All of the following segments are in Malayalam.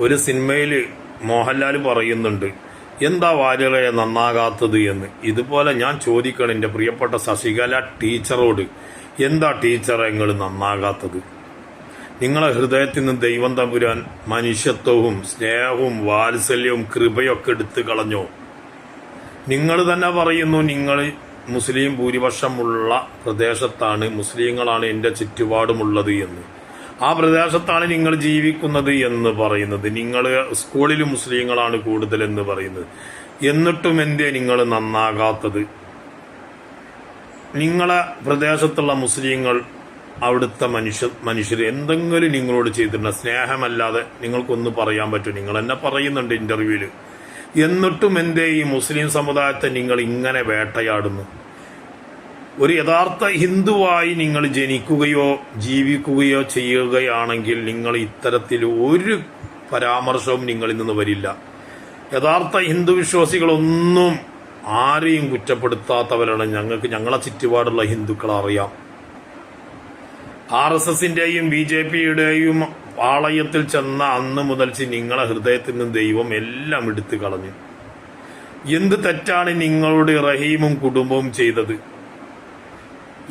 ഒരു സിനിമയിൽ മോഹൻലാൽ പറയുന്നുണ്ട്, എന്താ വാര്യരെ നന്നാകാത്തത് എന്ന്. ഇതുപോലെ ഞാൻ ചോദിക്കണം എൻ്റെ പ്രിയപ്പെട്ട ശശികല ടീച്ചറോട്, എന്താ ടീച്ചറെ നിങ്ങൾ നന്നാകാത്തത്? നിങ്ങളെ ഹൃദയത്തിൽ നിന്ന് ദൈവം തമ്പുരാൻ മനുഷ്യത്വവും സ്നേഹവും വാത്സല്യവും കൃപയൊക്കെ എടുത്തു കളഞ്ഞോ? നിങ്ങൾ തന്നെ പറയുന്നു നിങ്ങൾ മുസ്ലിം ഭൂരിപക്ഷമുള്ള പ്രദേശത്താണ്, മുസ്ലിങ്ങളാണ് എൻ്റെ ചുറ്റുപാടുമുള്ളത് എന്ന്. ആ പ്രദേശത്താണ് നിങ്ങൾ ജീവിക്കുന്നത് എന്ന് പറയുന്നത്. നിങ്ങൾ സ്കൂളിൽ മുസ്ലിങ്ങളാണ് കൂടുതൽ എന്ന് പറയുന്നത്. എന്നിട്ടും എന്തേ നിങ്ങൾ നന്നാകാത്തത്? നിങ്ങളെ പ്രദേശത്തുള്ള മുസ്ലിങ്ങൾ, അവിടുത്തെ മനുഷ്യർ എന്തെങ്കിലും നിങ്ങളോട് ചെയ്തിട്ടുണ്ട്? സ്നേഹമല്ലാതെ നിങ്ങൾക്കൊന്നും പറയാൻ പറ്റും? നിങ്ങൾ എന്നെ പറയുന്നുണ്ട് ഇന്റർവ്യൂവിൽ. എന്നിട്ടും എന്തേ ഈ മുസ്ലിം സമുദായത്തെ നിങ്ങൾ ഇങ്ങനെ വേട്ടയാടുന്നു? ഒരു യഥാർത്ഥ ഹിന്ദുവായി നിങ്ങൾ ജനിക്കുകയോ ജീവിക്കുകയോ ചെയ്യുകയാണെങ്കിൽ നിങ്ങൾ ഇത്തരത്തിൽ ഒരു പരാമർശവും നിങ്ങളിൽ നിന്ന് വരില്ല. യഥാർത്ഥ ഹിന്ദു വിശ്വാസികളൊന്നും ആരെയും കുറ്റപ്പെടുത്താത്തവരാണ്. ഞങ്ങളെ ചുറ്റുപാടുള്ള ഹിന്ദുക്കളെ അറിയാം. RSSന്റെയും BJPയുടെയും പാളയത്തിൽ ചെന്ന അന്ന് മുതൽ നിങ്ങളെ ഹൃദയത്തിൽ നിന്ന് ദൈവം എല്ലാം എടുത്തു കളഞ്ഞു. എന്ത് തെറ്റാണ് നിങ്ങളുടെ റഹീമും കുടുംബവും ചെയ്തത്?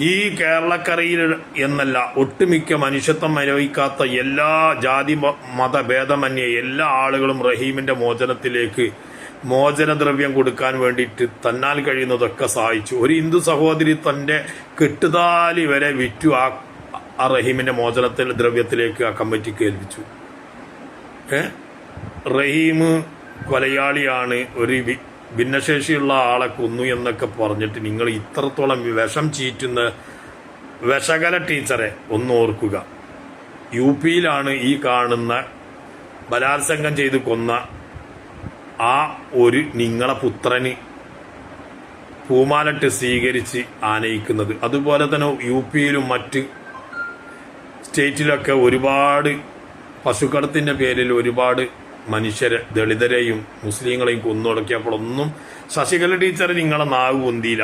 ഈ കേരളക്കരയിൽ എന്നല്ല, ഒട്ടുമിക്ക മനുഷ്യത്വം അനുഭവിക്കാത്ത എല്ലാ ജാതി മതഭേദമന്യേ എല്ലാ ആളുകളും റഹീമിന്റെ മോചനത്തിലേക്ക് മോചനദ്രവ്യം കൊടുക്കാൻ വേണ്ടിയിട്ട് തന്നാൽ കഴിയുന്നതൊക്കെ സഹായിച്ചു. ഒരു ഹിന്ദു സഹോദരി തന്റെ കെട്ടുതാലി വരെ വിറ്റു ആ റഹീമിന്റെ മോചനത്തിൽ ദ്രവ്യത്തിലേക്ക് ആ കമ്മിറ്റിക്ക് ഏൽപ്പിച്ചു. റഹീം കൊലയാളിയാണ്, ഒരു ഭിന്നശേഷിയുള്ള ആളെ കൊന്നു എന്നൊക്കെ പറഞ്ഞിട്ട് നിങ്ങൾ ഇത്രത്തോളം വിഷം ചീറ്റുന്ന വിശകല ടീച്ചറെ ഒന്ന് ഓർക്കുക. UPയിലാണ് ഈ കാണുന്ന ബലാത്സംഗം ചെയ്ത് കൊന്ന ആ ഒരു നിങ്ങളെ പുത്രന് പൂമാലട്ട് സ്വീകരിച്ച് ആനയിക്കുന്നത്. അതുപോലെ തന്നെ UPയിലും മറ്റ് സ്റ്റേറ്റിലൊക്കെ ഒരുപാട് പശുക്കടത്തിന്റെ പേരിൽ ഒരുപാട് മനുഷ്യരെ, ദളിതരെയും മുസ്ലിങ്ങളെയും കൊന്നൊടുക്കിയപ്പോഴൊന്നും ശശികല ടീച്ചർ നിങ്ങളെ നാവ് പൊന്തിയില്ല.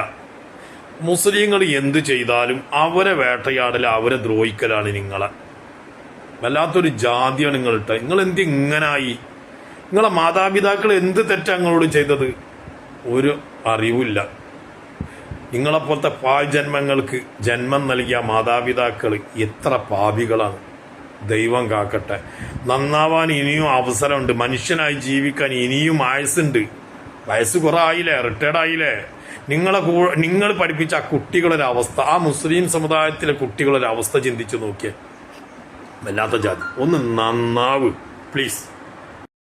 മുസ്ലിങ്ങൾ എന്തു ചെയ്താലും അവരെ വേട്ടയാടല, അവരെ ദ്രോഹിക്കലാണ് നിങ്ങളെ. വല്ലാത്തൊരു ജാതിയാണ് നിങ്ങൾ ഇട്ട. നിങ്ങൾ എന്ത് ഇങ്ങനായി? നിങ്ങളെ മാതാപിതാക്കൾ എന്ത് തെറ്റാ നിങ്ങളോട് ചെയ്തത്? ഒരു അറിവില്ല. നിങ്ങളെപ്പോലത്തെ പാഴ്ജന്മങ്ങൾക്ക് ജന്മം നൽകിയ മാതാപിതാക്കൾ എത്ര പാപികളാണ്. ദൈവം കാക്കട്ടെ. നന്നാവാൻ ഇനിയും അവസരമുണ്ട്. മനുഷ്യനായി ജീവിക്കാൻ ഇനിയും ആയുസുണ്ട്. വയസ്സ് കുറെ ആയില്ലേ, റിട്ടയർഡ് ആയില്ലേ? നിങ്ങൾ പഠിപ്പിച്ച ആ കുട്ടികളുടെ അവസ്ഥ, ആ മുസ്ലിം സമുദായത്തിലെ കുട്ടികളുടെ അവസ്ഥ ചിന്തിച്ചു നോക്കിയേ. വല്ലാത്ത ജാതി. ഒന്ന് നന്നാവ് പ്ലീസ്.